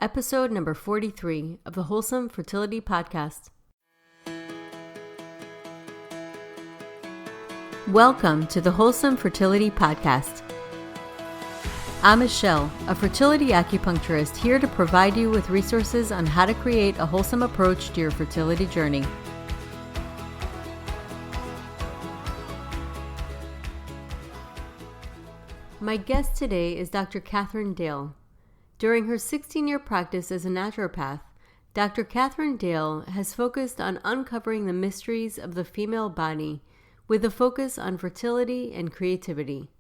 episode number 43 of the Wholesome Fertility Podcast. Welcome to the Wholesome Fertility Podcast. I'm Michelle, a fertility acupuncturist here to provide you with resources on how to create a wholesome approach to your fertility journey. My guest today is Dr. Katherine Dale. During her 16-year practice as a naturopath, Dr. Katherine Dale has focused on uncovering the mysteries of the female body with a focus on fertility and creativity.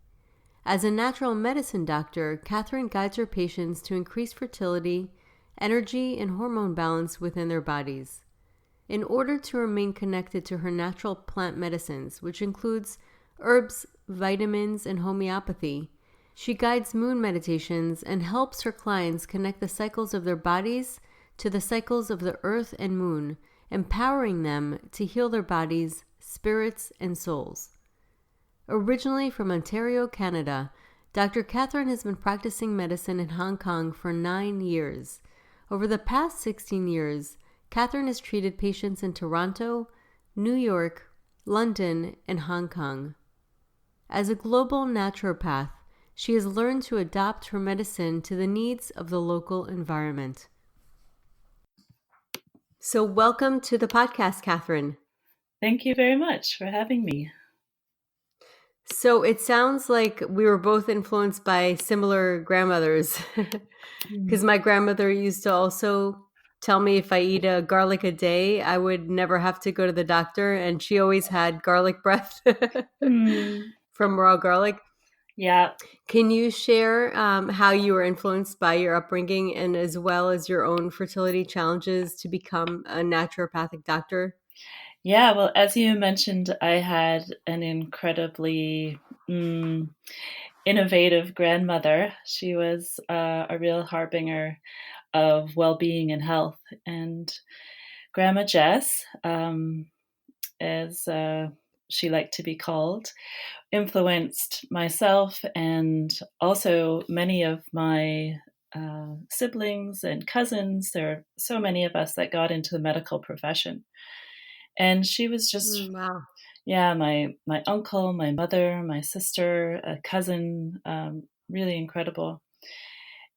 As a natural medicine doctor, Katherine guides her patients to increase fertility, energy, and hormone balance within their bodies. In order to remain connected to her natural plant medicines, which includes herbs, vitamins, and homeopathy, she guides moon meditations and helps her clients connect the cycles of their bodies to the cycles of the earth and moon, empowering them to heal their bodies, spirits, and souls. Originally from Ontario, Canada, Dr. Katherine has been practicing medicine in Hong Kong for 9 years. Over the past 16 years, Katherine has treated patients in Toronto, New York, London, and Hong Kong. As a global naturopath, she has learned to adapt her medicine to the needs of the local environment. So welcome to the podcast, Katherine. Thank you very much for having me. So it sounds like we were both influenced by similar grandmothers, because my grandmother used to also tell me if I eat a garlic a day, I would never have to go to the doctor, and she always had garlic breath from raw garlic. Yeah. Can you share how you were influenced by your upbringing and as well as your own fertility challenges to become a naturopathic doctor? Yeah, well, as you mentioned, I had an incredibly innovative grandmother. She was a real harbinger of well-being and health. And Grandma Jess, as she liked to be called, influenced myself and also many of my siblings and cousins. There are so many of us that got into the medical profession. And she was just, my uncle, my mother, my sister, a cousin, really incredible.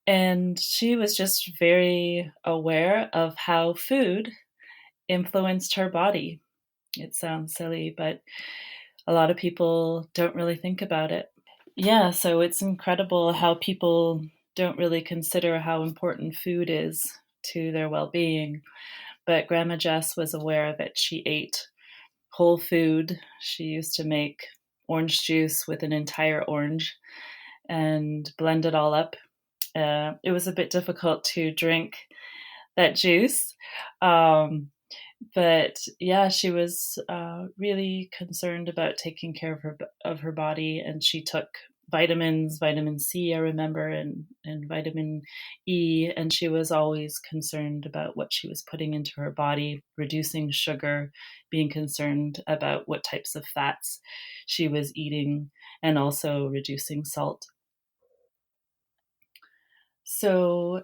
And she was just very aware of how food influenced her body. It sounds silly, but a lot of people don't really think about it. Yeah, so it's incredible how people don't really consider how important food is to their well-being. But Grandma Jess was aware that she ate whole food. She used to make orange juice with an entire orange and blend it all up. It was a bit difficult to drink that juice. But yeah, she was really concerned about taking care of her body, and she took vitamins, vitamin C, I remember, and vitamin E, and she was always concerned about what she was putting into her body, reducing sugar, being concerned about what types of fats she was eating, and also reducing salt. So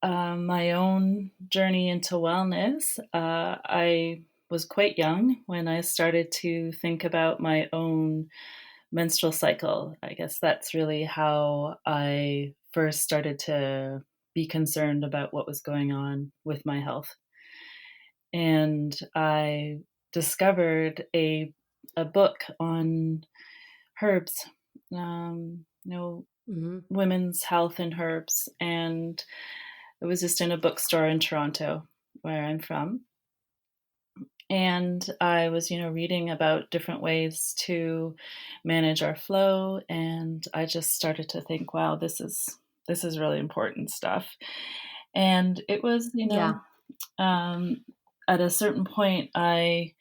my own journey into wellness, I was quite young when I started to think about my own menstrual cycle. I guess that's really how I first started to be concerned about what was going on with my health. And I discovered a book on herbs, women's health and herbs. And it was just in a bookstore in Toronto, where I'm from. And I was, reading about different ways to manage our flow. And I just started to think, wow, this is really important stuff. And it was, at a certain point, I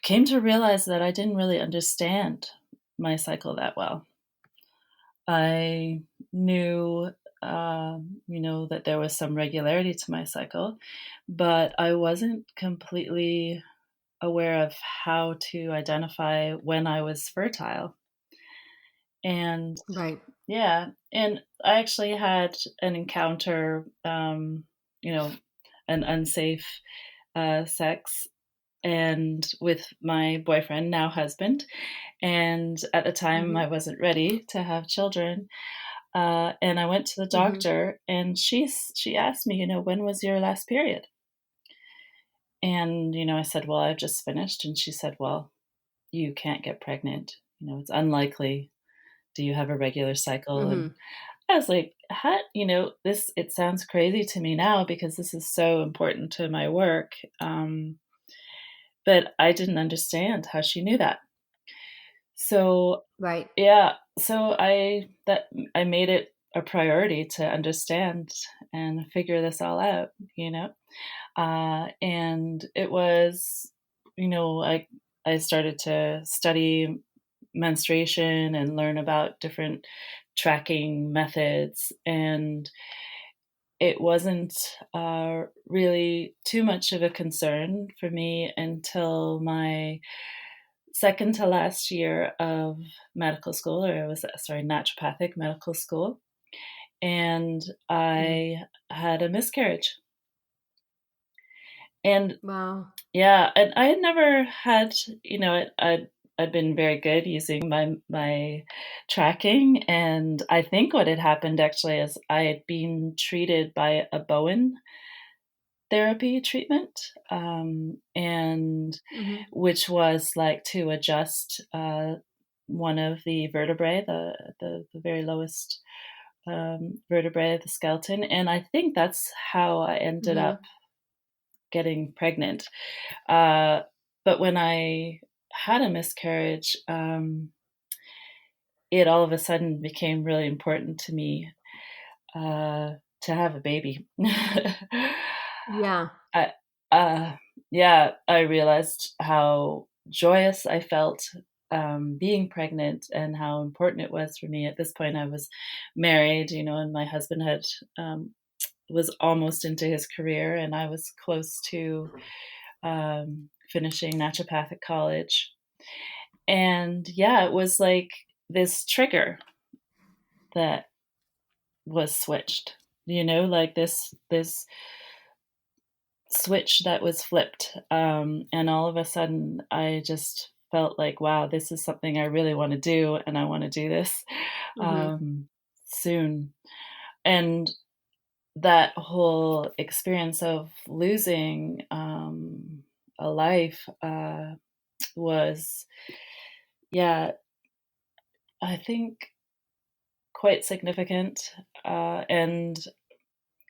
came to realize that I didn't really understand my cycle that well. I knew, that there was some regularity to my cycle, but I wasn't completely aware of how to identify when I was fertile. And right. Yeah. And I actually had an encounter, you know, an unsafe sex and with my boyfriend, now husband. And at the time, Hmm. I wasn't ready to have children. And I went to the Hmm. doctor, and she asked me, when was your last period? And I said, well, I've just finished. And she said, well, you can't get pregnant. It's unlikely. Do you have a regular cycle? And Hmm. I was like, how, this, it sounds crazy to me now because this is so important to my work. But I didn't understand how she knew that. So Right. yeah, so I made it a priority to understand and figure this all out, and it was, I started to study menstruation and learn about different tracking methods, and it wasn't really too much of a concern for me until my second to last year of medical school, or it was, sorry, naturopathic medical school, and Hmm. I had a miscarriage. And Wow. yeah, and I had never had, I'd been very good using my tracking, and I think what had happened actually is I had been treated by a Bowen therapy treatment, and Hmm. which was like to adjust one of the vertebrae, the very lowest vertebrae of the skeleton, and I think that's how I ended Hmm. up getting pregnant. Uh, but when I had a miscarriage, it all of a sudden became really important to me to have a baby. Yeah. I, uh, yeah, I realized how joyous I felt being pregnant and how important it was for me. At this point, I was married, and my husband was almost into his career, and I was close to finishing naturopathic college. And yeah, it was like this trigger that was switched, like this switch that was flipped. And all of a sudden, I just felt like, wow, this is something I really want to do, and I want to do this Hmm. um, soon. And that whole experience of losing a life was, yeah, I think quite significant. And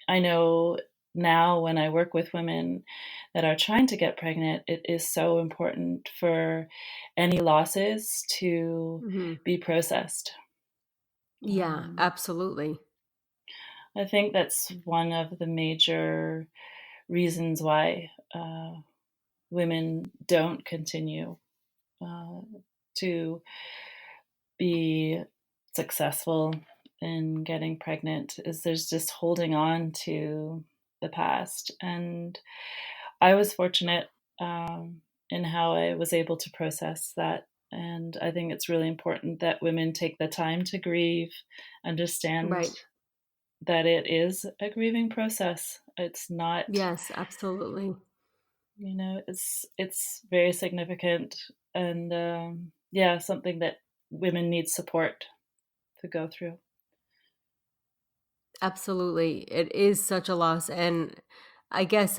I know now when I work with women that are trying to get pregnant, it is so important for any losses to Hmm. be processed. Yeah, Um, absolutely. I think that's one of the major reasons why women don't continue uh, to be successful in getting pregnant is there's just holding on to the past. And I was fortunate in how I was able to process that. And I think it's really important that women take the time to grieve, understand Right. that it is a grieving process. It's not, Yes, absolutely. it's very significant, and yeah, something that women need support to go through. Absolutely. It is such a loss. And I guess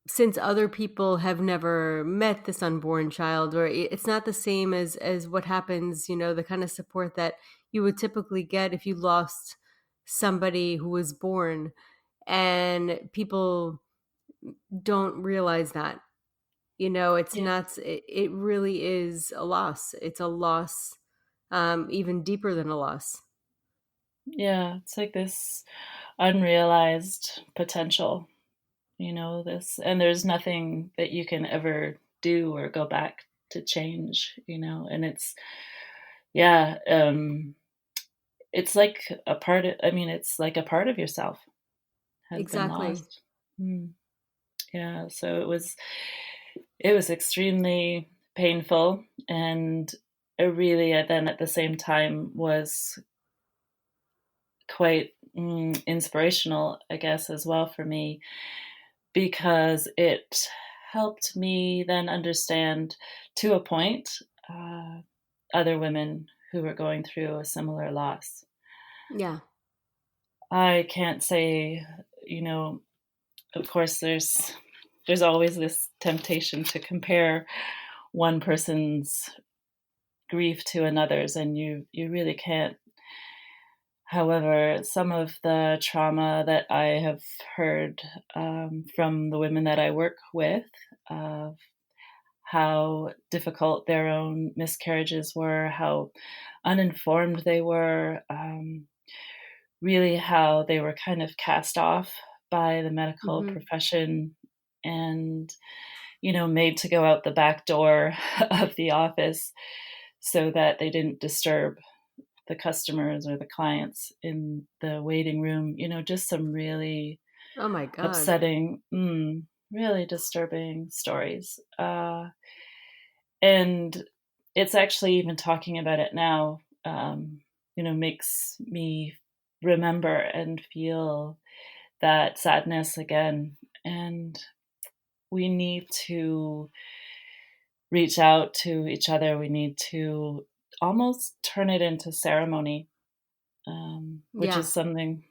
since other people have never met this unborn child, or it's not the same as what happens, the kind of support that you would typically get if you lost somebody who was born. And people don't realize that. It's Yeah, not, it really is a loss. It's a loss, even deeper than a loss. yeah, it's like this unrealized potential, this, and there's nothing that you can ever do or go back to change, and yeah, it's like it's like a part of yourself has been Exactly. lost. Mm, yeah, so it was extremely painful, and it really then at the same time was quite inspirational, I guess, as well for me, because it helped me then understand, to a point, uh, other women who were going through a similar loss. Yeah. I can't say, you know, of course, there's always this temptation to compare one person's grief to another's, and you really can't. However, some of the trauma that I have heard from the women that I work with, of how difficult their own miscarriages were, how uninformed they were, really how they were kind of cast off by the medical Hmm. profession and, made to go out the back door of the office so that they didn't disturb the customers or the clients in the waiting room, just some really Oh my God. upsetting, really disturbing stories. And it's actually, even talking about it now, makes me remember and feel that sadness again. And we need to reach out to each other. We need to almost turn it into ceremony, which Yeah. is something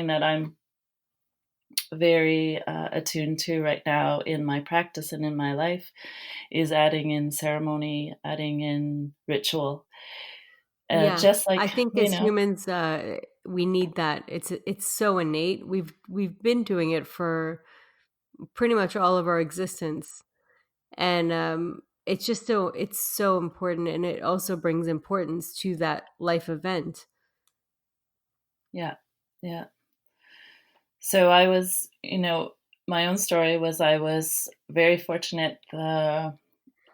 that I'm very attuned to right now in my practice and in my life, is adding in ceremony, adding in ritual, Yeah. just I like, think as humans, we need that. It's so innate. We've been doing it for pretty much all of our existence, and it's so important, and it also brings importance to that life event. yeah, yeah. So I was, my own story was, I was very fortunate. The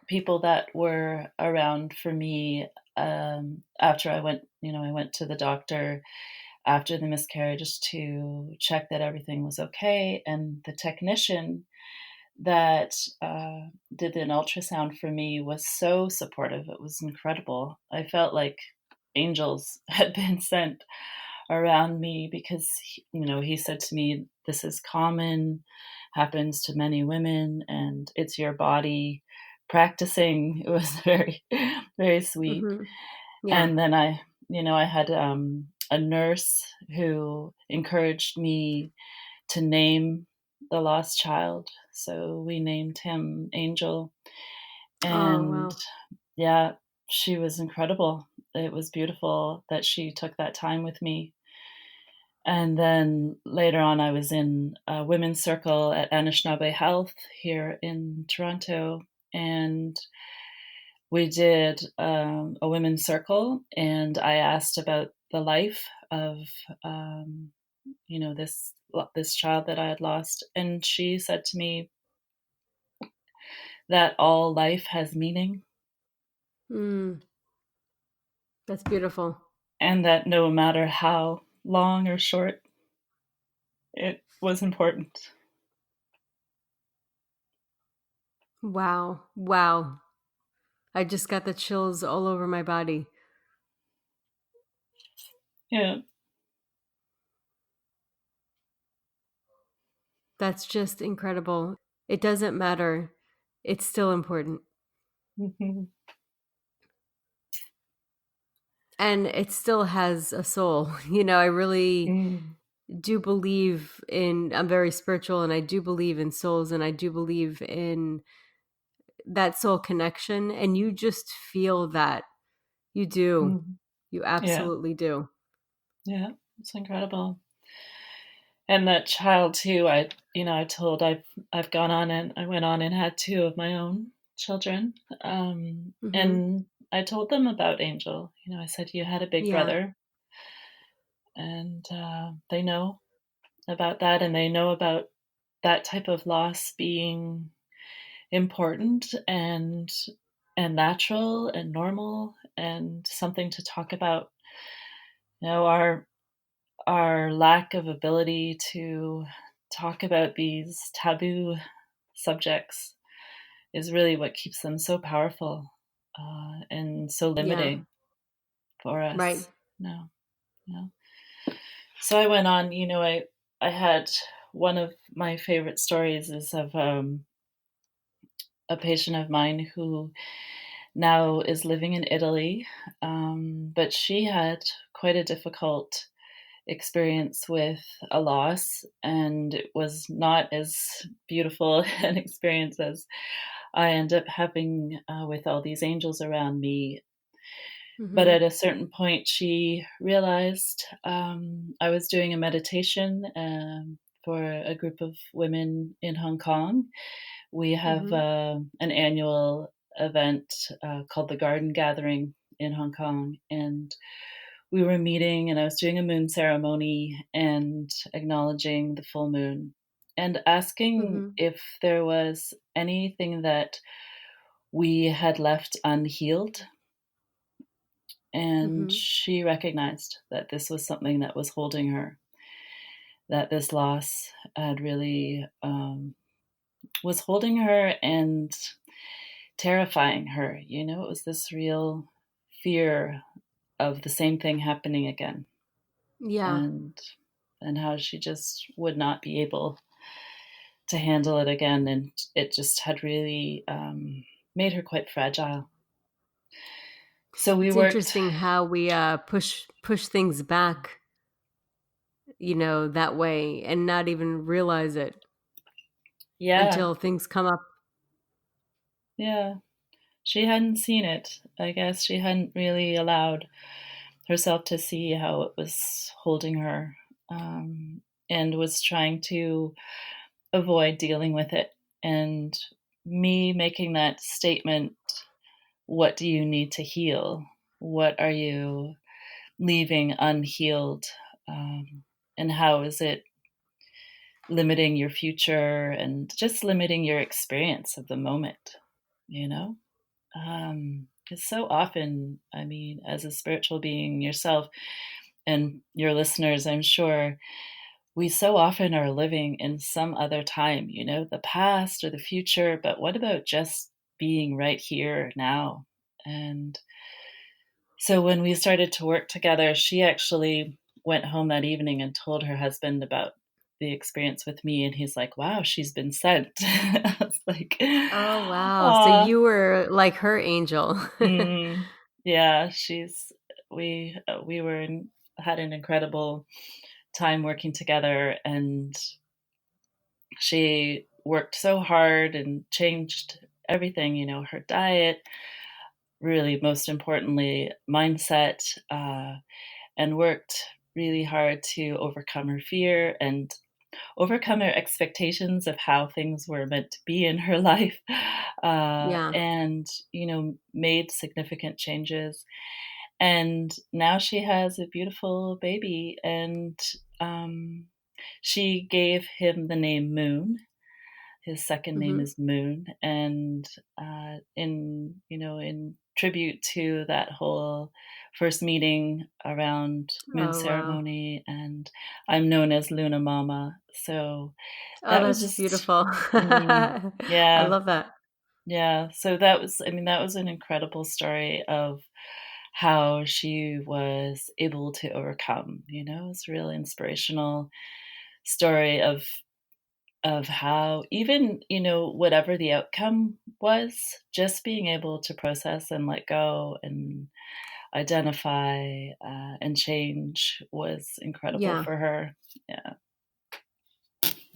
people that were around for me, after I went to the doctor after the miscarriage to check that everything was okay. And the technician that did an ultrasound for me was so supportive. It was incredible. I felt like angels had been sent around me, because he said to me, this is common, happens to many women, and it's your body practicing. It was very, very sweet. Hmm. Yeah. And then I had a nurse who encouraged me to name the lost child, so we named him Angel. Oh And wow. yeah, she was incredible. It was beautiful that she took that time with me. And then later on, I was in a women's circle at Anishinaabe Health here in Toronto, and we did a women's circle, and I asked about the life of um, this child that I had lost, and she said to me that all life has meaning, Mm, that's beautiful. and that no matter how long or short, it was important. Wow. Wow. I just got the chills all over my body. Yeah. That's just incredible. It doesn't matter. It's still important. Mhm. And it still has a soul. I really Mm. do believe I'm very spiritual, and I do believe in souls, and I do believe in that soul connection. And you just feel that. You do. Mm. You Yeah. absolutely do. Yeah. It's incredible. And that child too, I told, I've gone on, and I went on and had two of my own children. Hmm. And I told them about Angel. I said, you had a big Yeah. brother, and they know about that, and they know about that type of loss being important and natural and normal, and something to talk about. Our lack of ability to talk about these taboo subjects is really what keeps them so powerful, and so Yeah. limiting for Right. us. No, no. So I went on, I had one of my favorite stories is of a patient of mine who now is living in Italy, but she had quite a difficult experience with a loss, and it was not as beautiful an experience as I end up having with all these angels around me. But Mm-hmm. at a certain point, she realized I was doing a meditation for a group of women in Hong Kong. We have Mm-hmm. an annual event called the Garden Gathering in Hong Kong. And we were meeting, and I was doing a moon ceremony and acknowledging the full moon and asking Mm-hmm. if there was anything that we had left unhealed. And Mm-hmm. she recognized that this was something that was holding her, that this loss had really was holding her and terrifying her. It was this real fear of the same thing happening again, Yeah. and how she just would not be able to handle it again, and it just had really made her quite fragile. So we It's worked. interesting how we push things back, that way and not even realize it Yeah, until things come up. yeah. She hadn't seen it. I guess she hadn't really allowed herself to see how it was holding her, and was trying to avoid dealing with it. And me making that statement, what do you need to heal? What are you leaving unhealed? And how is it limiting your future and just limiting your experience of the moment? You know? Because so often, I mean, as a spiritual being yourself and your listeners, I'm sure, we so often are living in some other time, the past or the future, but what about just being right here now? And so when we started to work together, she actually went home that evening and told her husband about the experience with me, and he's like, wow, she's been sent. I was like, Oh, wow. So oh. you were like her angel. Mm, yeah, we had an incredible time working together, and she worked so hard and changed everything, her diet, really most importantly, mindset, and worked really hard to overcome her fear and overcome her expectations of how things were meant to be in her life, Yeah. and made significant changes. And now she has a beautiful baby, and um, she gave him the name Moon. His second name Hmm. is Moon, and in tribute to that whole first meeting around moon Oh, wow. ceremony, and I'm known as Luna Mama. So Oh, that was that's just, beautiful. mm, I yeah, love that. yeah. So that was, I mean, that was an incredible story of how she was able to overcome. It's a really inspirational story of how, even whatever the outcome was, just being able to process and let go and identify and change was incredible Yeah, for her. Yeah,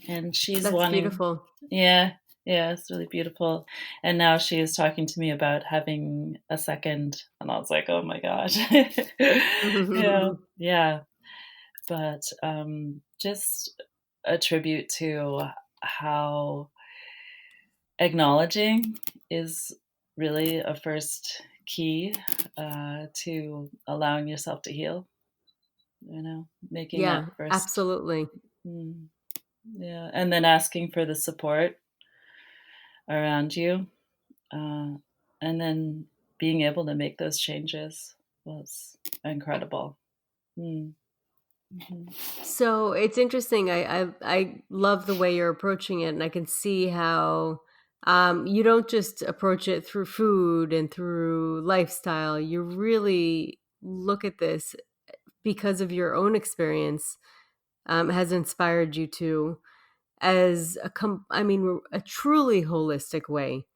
and she's that's wanting. beautiful. Yeah, yeah, it's really beautiful. And now she is talking to me about having a second, and I was like, oh my gosh. Yeah, yeah. But just a tribute to how acknowledging is really a first key to allowing yourself to heal, making that Yeah, first. absolutely. Mm, yeah, and then asking for the support around you, uh, and then being able to make those changes was incredible. Mm, mhm. So it's interesting. I love the way you're approaching it, and I can see how you don't just approach it through food and through lifestyle. You really look at this because of your own experience has inspired you to, as a truly holistic way,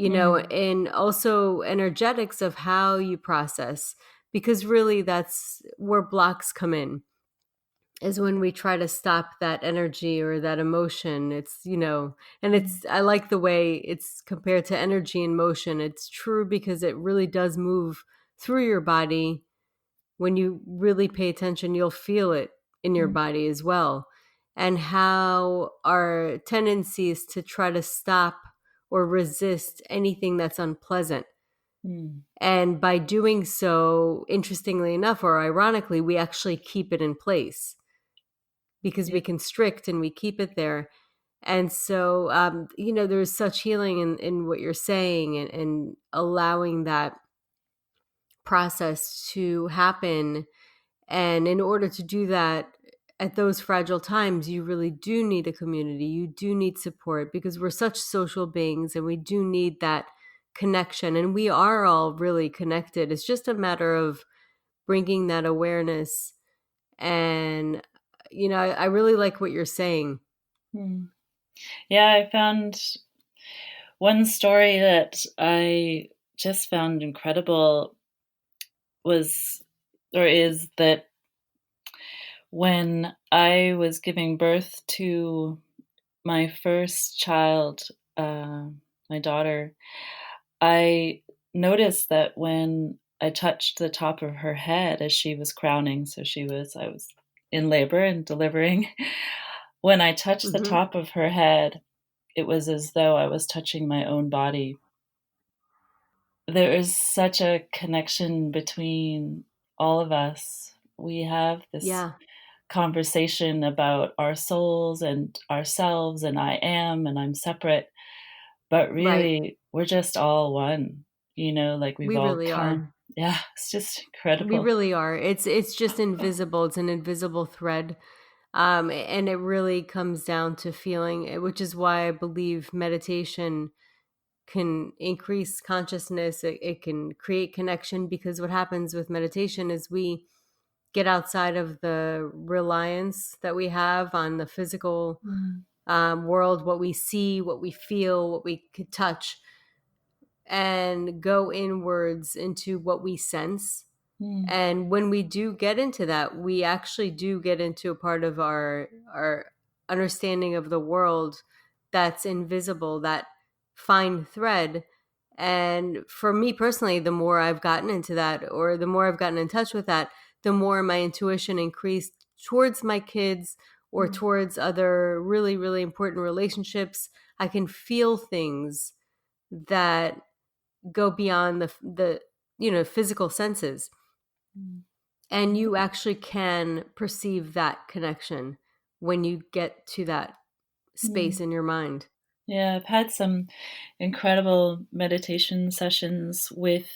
Mm, and also energetics of how you process, because really that's where blocks come in, is when we try to stop that energy or that emotion. And mm, I like the way it's compared to energy and motion. It's true because it really does move through your body. When you really pay attention, you'll feel it in your mm, body as well. And how our tendency is to try to stop or resist anything that's unpleasant. mm. And by doing so, interestingly enough, or ironically, we actually keep it in place because Yeah. we constrict and we keep it there. And so, there's such healing in what you're saying, and allowing that process to happen. And in order to do that, at those fragile times, you really do need a community. You do need support, because we're such social beings and we do need that connection. And we are all really connected. It's just a matter of bringing that awareness. And, I really like what you're saying. Mm. Yeah, I found one story that I just found incredible was or is that when I was giving birth to my first child, uh, my daughter, I noticed that when I touched the top of her head as she was crowning, I was in labor and delivering. When I touched the Hmm. top of her head, it was as though I was touching my own body. There is such a connection between all of us. We have this Yeah, conversation about our souls and ourselves, and I am and I'm separate, but right. really we're just all one, like we've We all really are. come. Yeah, it's just We incredible. really are. It's just invisible. It's an invisible thread. And it really comes down to feeling, which is why I believe meditation can increase consciousness. It can create connection, because what happens with meditation is we get outside of the reliance that we have on the physical Mm, world, what we see, what we feel, what we could touch, and go inwards into what we sense. mm, And when we do get into that, we actually do get into a part of our understanding of the world that's invisible, that fine thread. And for me personally, the more I've gotten into that, or the more I've gotten in touch with that, the more my intuition increased towards my kids or mm, towards other really, really important relationships. I can feel things that go beyond the physical senses, mm. and you actually can perceive that connection when you get to that Mm. space in your mind. Yeah, I've had some incredible meditation sessions with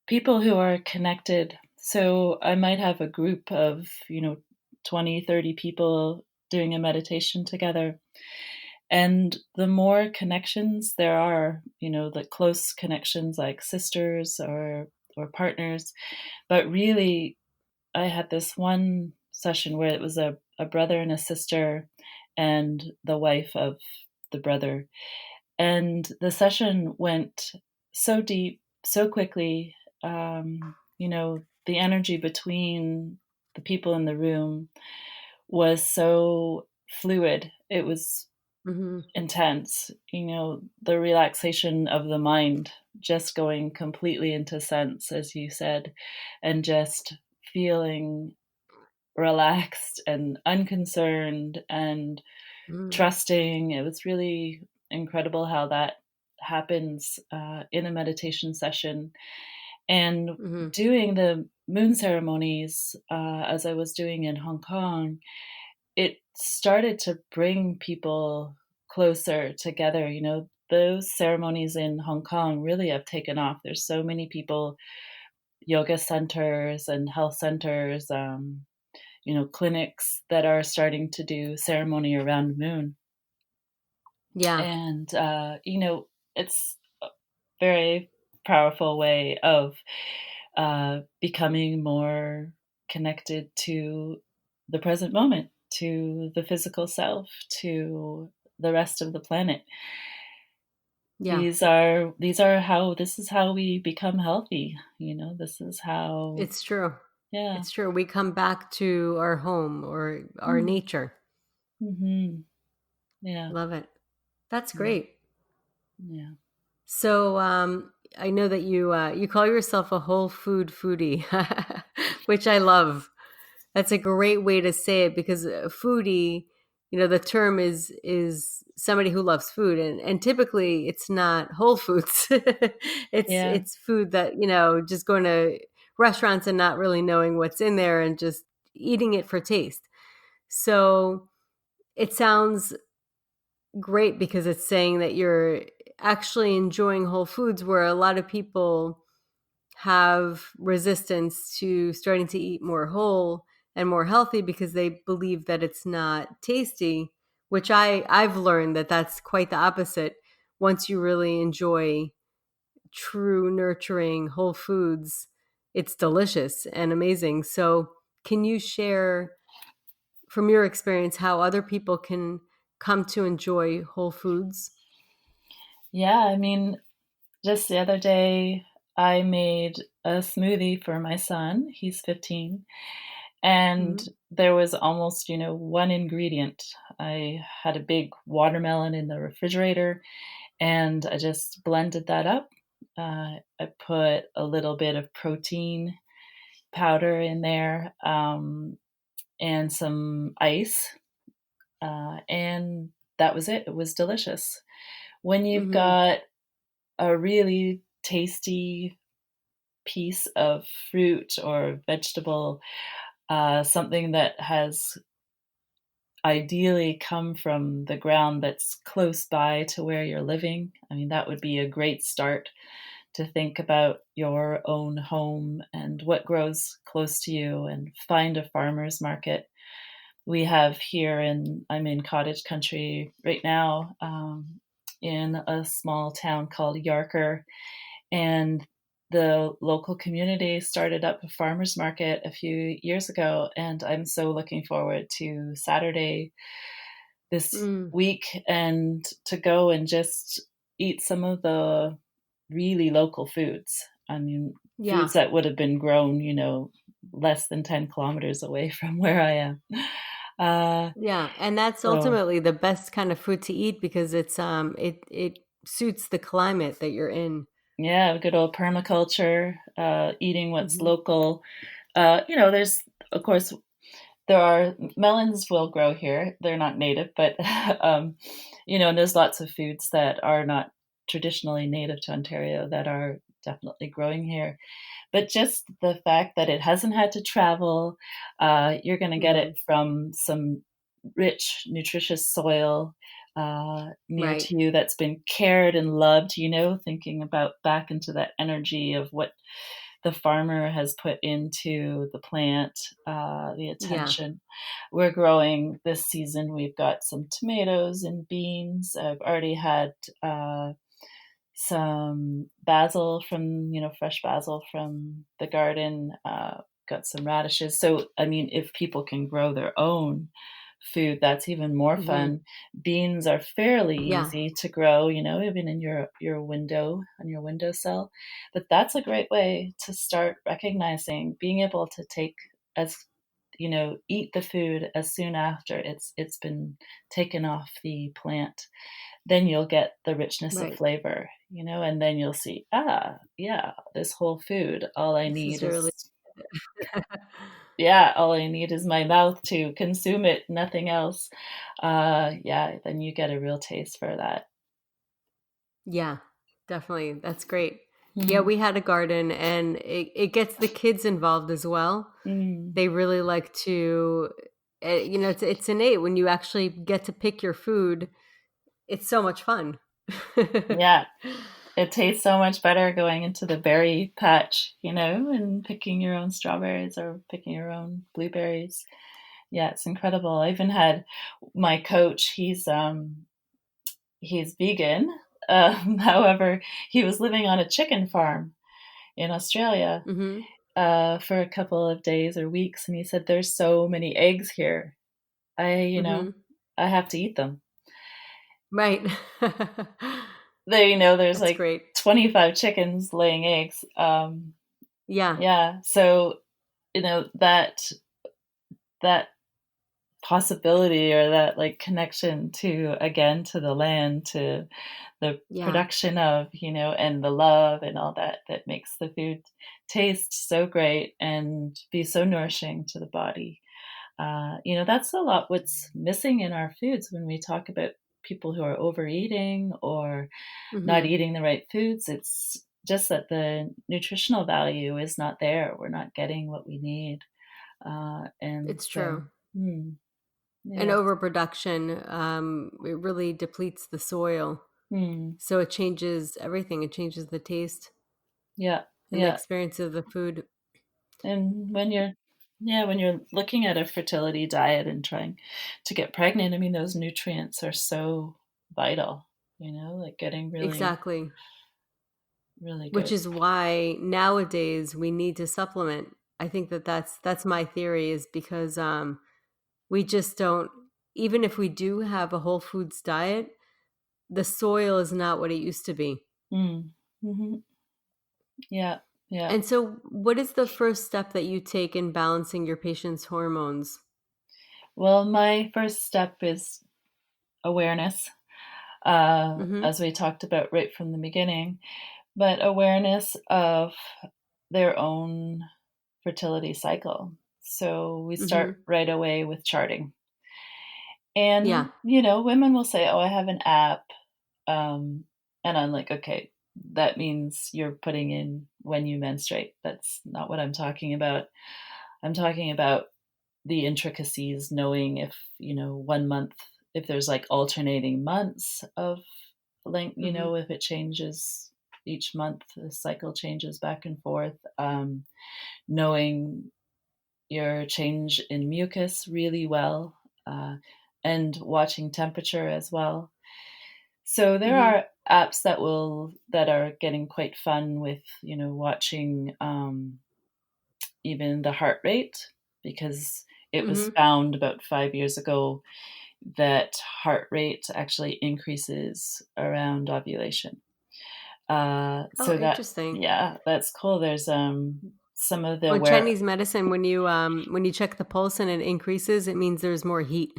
people who are connected. So I might have a group of, 20, 30 people doing a meditation together. And the more connections there are, the close connections like sisters or partners, but really I had this one session where it was a brother and a sister and the wife of the brother. And the session went so deep, so quickly. The energy between the people in the room was so fluid. It was Hmm. intense, the relaxation of the mind, just going completely into sense, as you said, and just feeling relaxed and unconcerned and Hmm. trusting. It was really incredible how that happens in a meditation session. And Hmm. doing the moon ceremonies, as I was doing in Hong Kong, it started to bring people closer together. Those ceremonies in Hong Kong really have taken off. There's so many people, yoga centers and health centers, clinics that are starting to do ceremony around the moon. Yeah. And, it's a very powerful way of becoming more connected to the present moment, to the physical self, to the rest of the planet. Yeah, This is how we become healthy. This is how, it's true. yeah. It's true. We come back to our home or our Mm. nature. Hmm. Yeah. Love it. That's Yeah. great. Yeah. So I know that you call yourself a whole food foodie, which I love. That's a great way to say it because a foodie, the term is somebody who loves food, and typically it's not whole foods. Yeah. It's food that just going to restaurants and not really knowing what's in there and just eating it for taste. So it sounds great because it's saying that you're actually enjoying whole foods where a lot of people have resistance to starting to eat more whole and more healthy because they believe that it's not tasty, which I've learned that that's quite the opposite. Once you really enjoy true nurturing whole foods, it's delicious and amazing. So can you share from your experience how other people can come to enjoy whole foods? Yeah. I mean, just the other day, I made a smoothie for my son. He's 15. And Mhm. there was almost, one ingredient. I had a big watermelon in the refrigerator, and I just blended that up. I put a little bit of protein powder in there, and some ice, and that was it. It was delicious. When you've Mhm. got a really tasty piece of fruit or vegetable, something that has ideally come from the ground that's close by to where you're living. I mean, that would be a great start to think about your own home and what grows close to you and find a farmer's market. We have here I'm in cottage country right now, in a small town called Yarker, and the local community started up a farmers market a few years ago, and I'm so looking forward to Saturday this Mm. week and to go and just eat some of the really local foods. I mean, Yeah. foods that would have been grown, less than 10 kilometers away from where I am. Uh, Yeah, and that's so ultimately the best kind of food to eat because it suits the climate that you're in. yeah, good old permaculture, eating what's Mhm. local. There's, of course, there are melons will grow here. They're not native, but and there's lots of foods that are not traditionally native to Ontario that are definitely growing here. But just the fact that it hasn't had to travel, you're going to get it Mhm. from some rich, nutritious soil near Right. to you that's been cared and loved, thinking about back into that energy of what the farmer has put into the plant, the Yeah. attention. We're growing this season. We've got some tomatoes and beans. I've already had some basil from, fresh basil from the garden, got some radishes. So, I mean, if people can grow their own food, that's even more Mhm. fun. Beans are fairly Yeah. easy to grow, even in your window, on your windowsill. But that's a great way to start recognizing, being able to take as eat the food as soon after it's been taken off the plant, then you'll get the richness of Right. flavor, and then you'll see, yeah, this whole food, This is really all I need is my mouth to consume it, nothing else. Yeah, then you get a real taste for that. Yeah, definitely. That's great. Yeah, Mm, we had a garden and it gets the kids involved as well. mm. They really like to it's innate when you actually get to pick your food. It's so much fun. Yeah, it tastes so much better going into the berry patch, and picking your own strawberries or picking your own blueberries. Yeah, it's incredible. I even had my coach, he's vegan. However, he was living on a chicken farm in Australia, Mhm. for a couple of days or weeks, and he said, "There's so many eggs here. Mhm. I have to eat them." Right. There's That's like great. 25 chickens laying eggs. Yeah. Yeah, so, that possibility or that, like, connection to, again, to the land, to the Yeah. production of, and the love and all that that makes the food taste so great and be so nourishing to the body. That's a lot what's missing in our foods when we talk about people who are overeating or not Mhm. eating the right foods. It's just that the nutritional value is not there. We're not getting what we need. And It's so, true. hmm, And yes. overproduction, it really depletes the soil. Hmm, So it changes everything. It changes the taste yeah, and the yeah. experience of the food. And when you're looking at a fertility diet and trying to get pregnant, I mean, those nutrients are so vital, like getting really, Exactly. really Which good. is why nowadays we need to supplement. I think that that's my theory is because we just don't, even if we do have a whole foods diet, the soil is not what it used to be. Mm. Hmm. Yeah, yeah. And so what is the first step that you take in balancing your patient's hormones? Well, my first step is awareness, Mhm. as we talked about right from the beginning, but awareness of their own fertility cycle. So we start Mhm. right away with charting. Yeah. And, women will say, "Oh, I have an app." And I'm like, "Okay, that means you're putting in when you menstruate. That's not what I'm talking about. I'm talking about the intricacies, knowing if, 1 month, if there's like alternating months of length, Mhm. if it changes each month, the cycle changes back and forth. Knowing your change in mucus really well, uh, and watching temperature as well. So there Mhm. are apps that are getting quite fun with, watching, even the heart rate, because it was Mhm. found about 5 years ago that heart rate actually increases around ovulation. Oh, So that interesting. yeah, that's cool. There's, some of the Well, where Chinese medicine, when you check the pulse and it increases, it means there's more heat.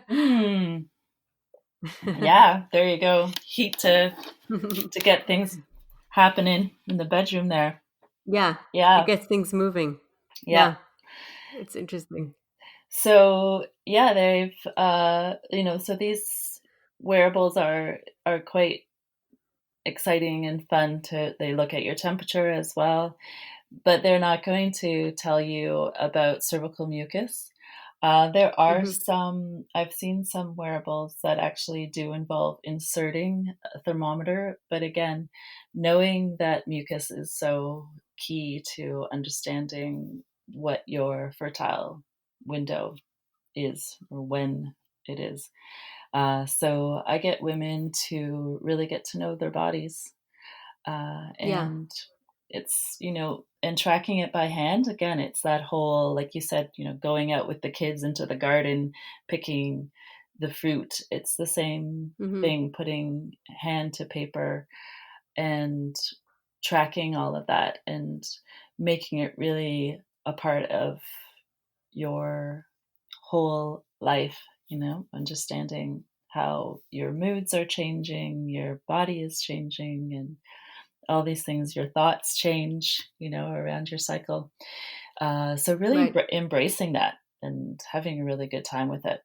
Mm, yeah, there you go. Heat to get things happening in the bedroom there. Yeah, it Yeah, gets things moving. yeah. Yeah, it's interesting. So yeah, so these wearables are quite exciting and fun to they look at your temperature as well, but they're not going to tell you about cervical mucus. There are Mhm. some, I've seen some wearables that actually do involve inserting a thermometer, but again, knowing that mucus is so key to understanding what your fertile window is or when it is. So I get women to really get to know their bodies, Yeah. and it's, and tracking it by hand. Again, it's that whole, like you said, going out with the kids into the garden, picking the fruit. It's the same Mhm. thing, putting hand to paper and tracking all of that and making it really a part of your whole life, understanding how your moods are changing, your body is changing, and all these things, your thoughts change, around your cycle. So really Right. embracing that and having a really good time with it.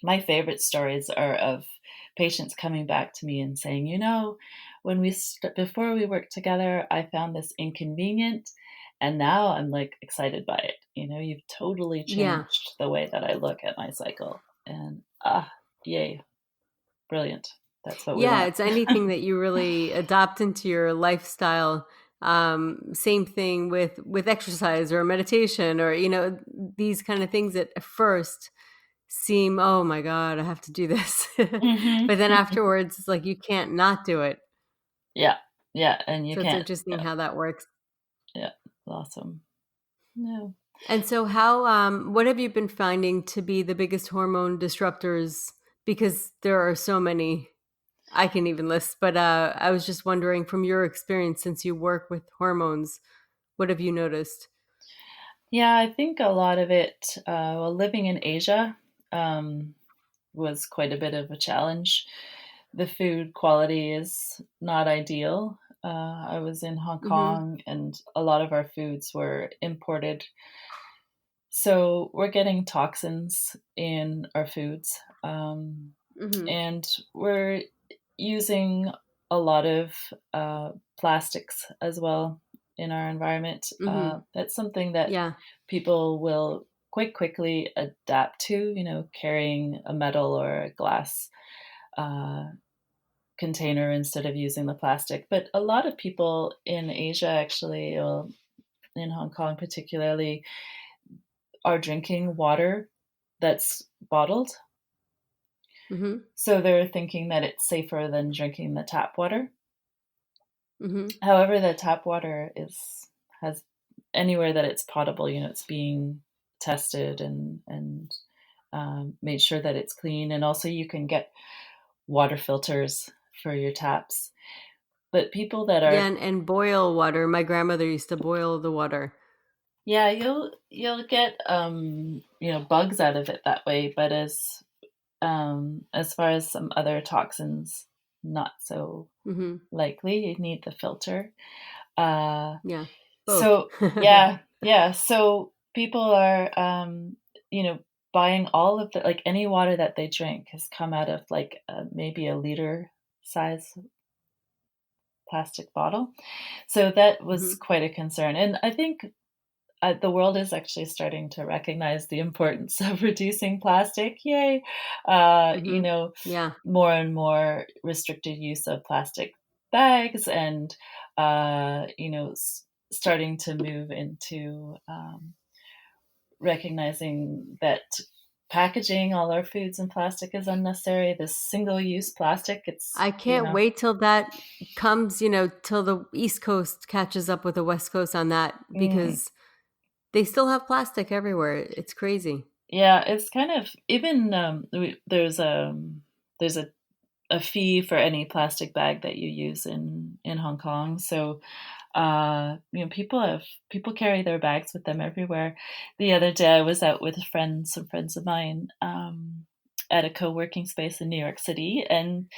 My favorite stories are of patients coming back to me and saying, when before we worked together, I found this inconvenient, and now I'm like excited by it. You've totally Yeah. changed the way that I look at my cycle, and yay, brilliant. That's what we Yeah, want. it's anything that you really adopt into your lifestyle. Same thing with exercise or meditation or these kind of things that at first seem, oh my God, I have to do this. Hmm. But then afterwards, it's like you can't not do it. Yeah, yeah, and you So it's can't. interesting Yeah, how that works. yeah. blossom. No. And so what have you been finding to be the biggest hormone disruptors? Because there are so many I can even list, but I was just wondering from your experience, since you work with hormones, what have you noticed? Yeah, I think a lot of it, living in Asia, was quite a bit of a challenge. The food quality is not ideal. I was in Hong Mm-hmm. Kong, and a lot of our foods were imported. So we're getting toxins in our foods. Mm-hmm. And we're using a lot of plastics as well in our environment. Mm-hmm. That's something that Yeah. people will quite quickly adapt to, carrying a metal or a glass uh, container instead of using the plastic. But a lot of people in Asia, actually, well, in Hong Kong particularly, are drinking water that's bottled. Mm-hmm. So they're thinking that it's safer than drinking the tap water. Mm-hmm. However, the tap water has anywhere that it's potable, it's being tested and made sure that it's clean. And also, you can get water filters for your taps. But people that Yeah, are, and boil water. My grandmother used to boil the water. yeah, you'll get bugs out of it that way. But as far as some other toxins, not so Mm-hmm. likely. You need the filter. Uh, Yeah, both. So yeah, yeah. So people are, you know, buying all of the like any water that they drink has come out of like maybe a liter size plastic bottle. So that was Mm-hmm. quite a concern, and I think the world is actually starting to recognize the importance of reducing plastic. Yay! Mm-hmm. Yeah. More and more restricted use of plastic bags and, starting to move into recognizing that packaging all our foods in plastic is unnecessary. This single use plastic, it's, I can't wait till that comes, till the East Coast catches up with the West Coast on that mm, because they still have plastic everywhere. It's crazy. yeah, it's kind of even there's a fee for any plastic bag that you use in Hong Kong. So people carry their bags with them everywhere. The other day, I was out with some friends of mine, at a co-working space in New York City, and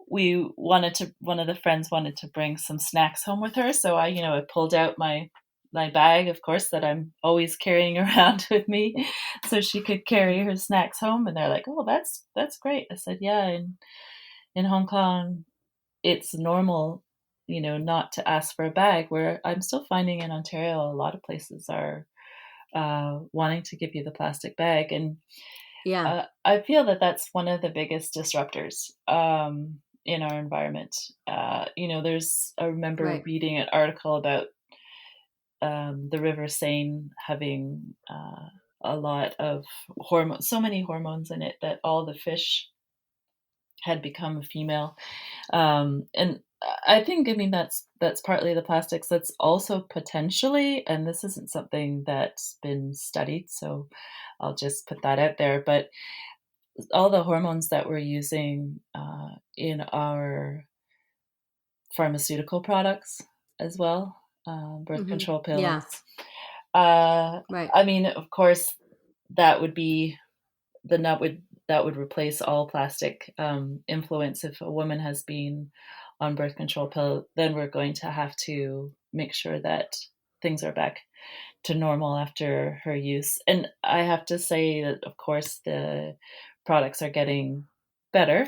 one of the friends wanted to bring some snacks home with her. So I pulled out my bag, of course, that I'm always carrying around with me, so she could carry her snacks home. And they're like, "Oh, that's great." I said, "Yeah, in Hong Kong, it's normal, not to ask for a bag, where I'm still finding in Ontario, a lot of places are wanting to give you the plastic bag. And Yeah. I feel that that's one of the biggest disruptors in our environment. I remember Right. reading an article about the River Seine having a lot of hormones, so many hormones in it that all the fish had become female. And I think, I mean, that's partly the plastics. That's also potentially, and this isn't something that's been studied, so I'll just put that out there. But all the hormones that we're using in our pharmaceutical products as well, birth Mm-hmm. control Yeah. pills. Uh, Right. I mean, of course, that would be then that would replace all plastic influence. If a woman has been on birth control pill, then we're going to have to make sure that things are back to normal after her use. And I have to say that, of course, the products are getting better,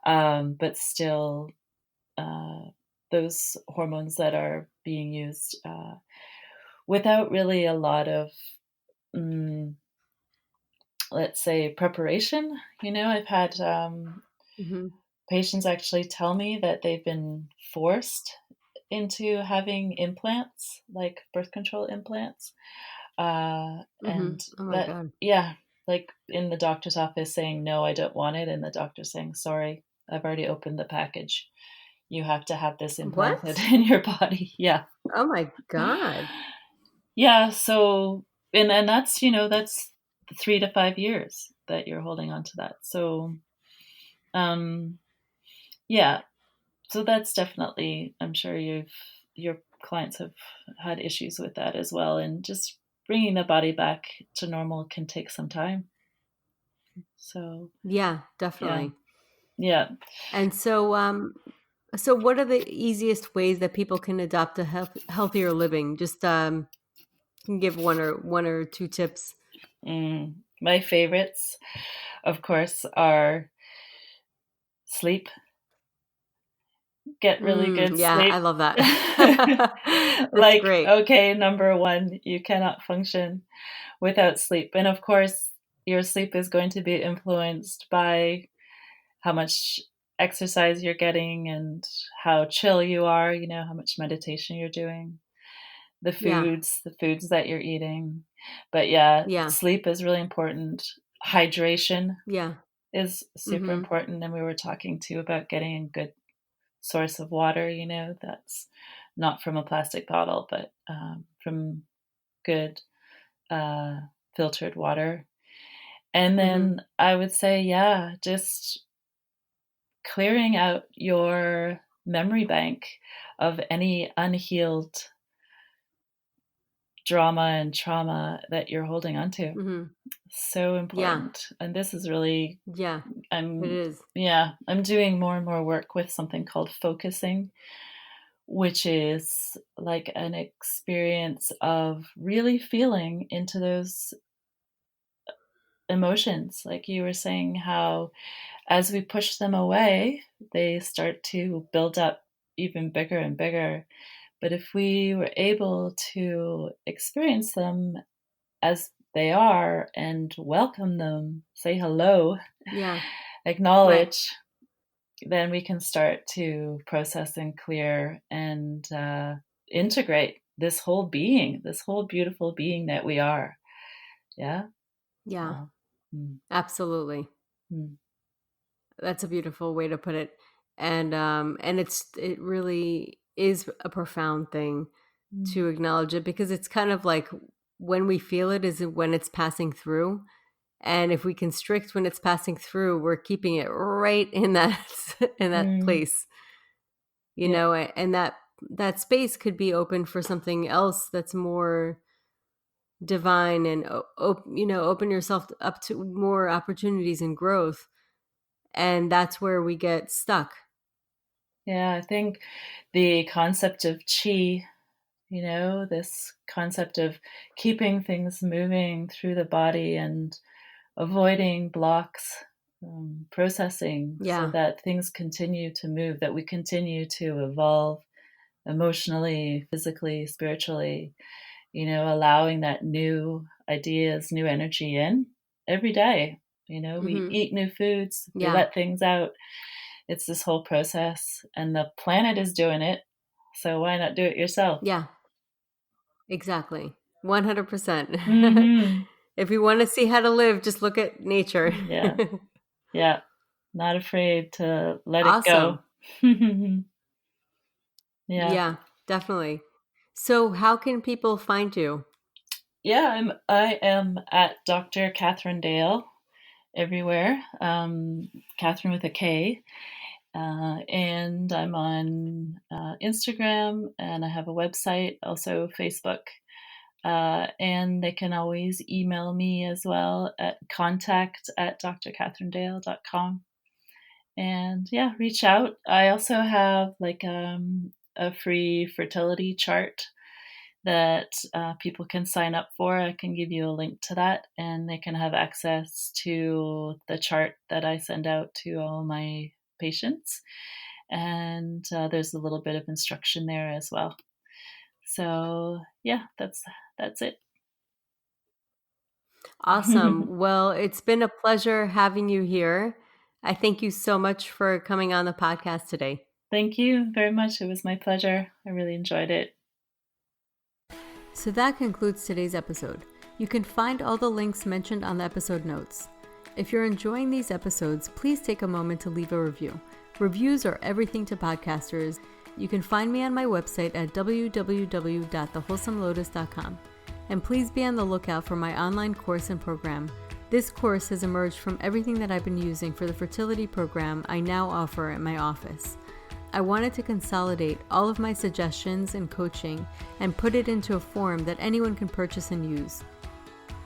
but still, uh, those hormones that are being used without really a lot of mm, let's say preparation. I've had Mm-hmm. patients actually tell me that they've been forced into having implants, like birth control implants. Mm-hmm. And Oh my that, God. yeah, like in the doctor's office saying, no, I don't want it. And the doctor saying, sorry, I've already opened the package. You have to have this implanted What? in your body. Yeah. Oh my God. Yeah. So, and that's, that's 3 to 5 years that you're holding on to that. So, um, yeah. So that's definitely, I'm sure your clients have had issues with that as well. And just bringing the body back to normal can take some time. So, Yeah, yeah. definitely. Yeah. And so what are the easiest ways that people can adopt a healthier living? Just can give one or two tips. My favorites, of course, are sleep. Get really good Yeah, I sleep. love that. That's Like, great. okay, number one, you cannot function without sleep. And of course, your sleep is going to be influenced by how much exercise you're getting and how chill you are, how much meditation you're doing, Yeah, the foods that you're eating. But yeah, yeah, sleep is really important. Hydration yeah. is super Mm-hmm. important. And we were talking too about getting a good source of water, that's not from a plastic bottle, but from good uh, filtered water. And Mm-hmm. then I would say, yeah, just clearing out your memory bank of any unhealed drama and trauma that you're holding on to. Mm-hmm. So Yeah, important. And this is really, yeah. It I'm, is. yeah, I'm doing more and more work with something called focusing, which is like an experience of really feeling into those emotions. Like you were saying, how as we push them away, they start to build up even bigger and bigger. But if we were able to experience them as they are and welcome them, say hello, Yeah. Right. acknowledge, then we can start to process and clear and integrate this whole being, this whole beautiful being that we are. Yeah. Yeah. So, mm, Absolutely. mm, That's a beautiful way to put it. And it really is a profound thing mm. to acknowledge it, because it's kind of like when we feel it is when it's passing through. And if we constrict when it's passing through, we're keeping it right in that in that Mm, place, yeah. and that space could be open for something else that's more divine, and open yourself up to more opportunities and growth. And that's where we get stuck. Yeah. I think the concept of chi, this concept of keeping things moving through the body and avoiding blocks, processing so Yeah. that things continue to move, that we continue to evolve emotionally, physically, spiritually, allowing that new ideas, new energy in every day. We Hmm. eat new foods, we Yeah. let things out. It's this whole process, and the planet is doing it. So why not do it yourself? Yeah. Exactly. 100%. Hmm. If you want to see how to live, just look at nature. Yeah. Yeah. Not afraid to let it go. Awesome. Yeah. Yeah, definitely. So, how can people find you? Yeah. I am at Dr. Katherine Dale everywhere. Catherine with a K. And I'm on Instagram, and I have a website, also Facebook. And they can always email me as well at contact@drkatherinedale.com. And yeah, reach out. I also have like a free fertility chart that people can sign up for. I can give you a link to that, and they can have access to the chart that I send out to all my patients. And there's a little bit of instruction there as well. So yeah, that's it. Awesome. Well, it's been a pleasure having you here. I thank you so much for coming on the podcast today. Thank you very much. It was my pleasure. I really enjoyed it. So, that concludes today's episode. You can find all the links mentioned on the episode notes. If you're enjoying these episodes, please take a moment to leave a review. Reviews are everything to podcasters. You can find me on my website at www.thewholesomelotus.com. and please be on the lookout for my online course and program. This course has emerged from everything that I've been using for the fertility program I now offer at my office. I wanted to consolidate all of my suggestions and coaching and put it into a form that anyone can purchase and use.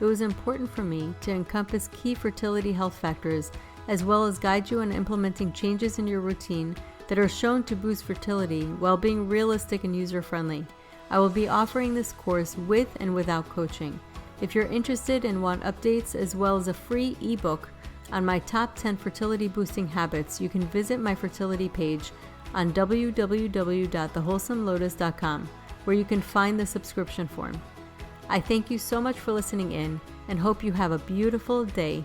It was important for me to encompass key fertility health factors as well as guide you in implementing changes in your routine that are shown to boost fertility while being realistic and user-friendly. I will be offering this course with and without coaching. If you're interested and want updates as well as a free ebook on my top 10 fertility boosting habits, you can visit my fertility page on www.thewholesomelotus.com, where you can find the subscription form. I thank you so much for listening in and hope you have a beautiful day.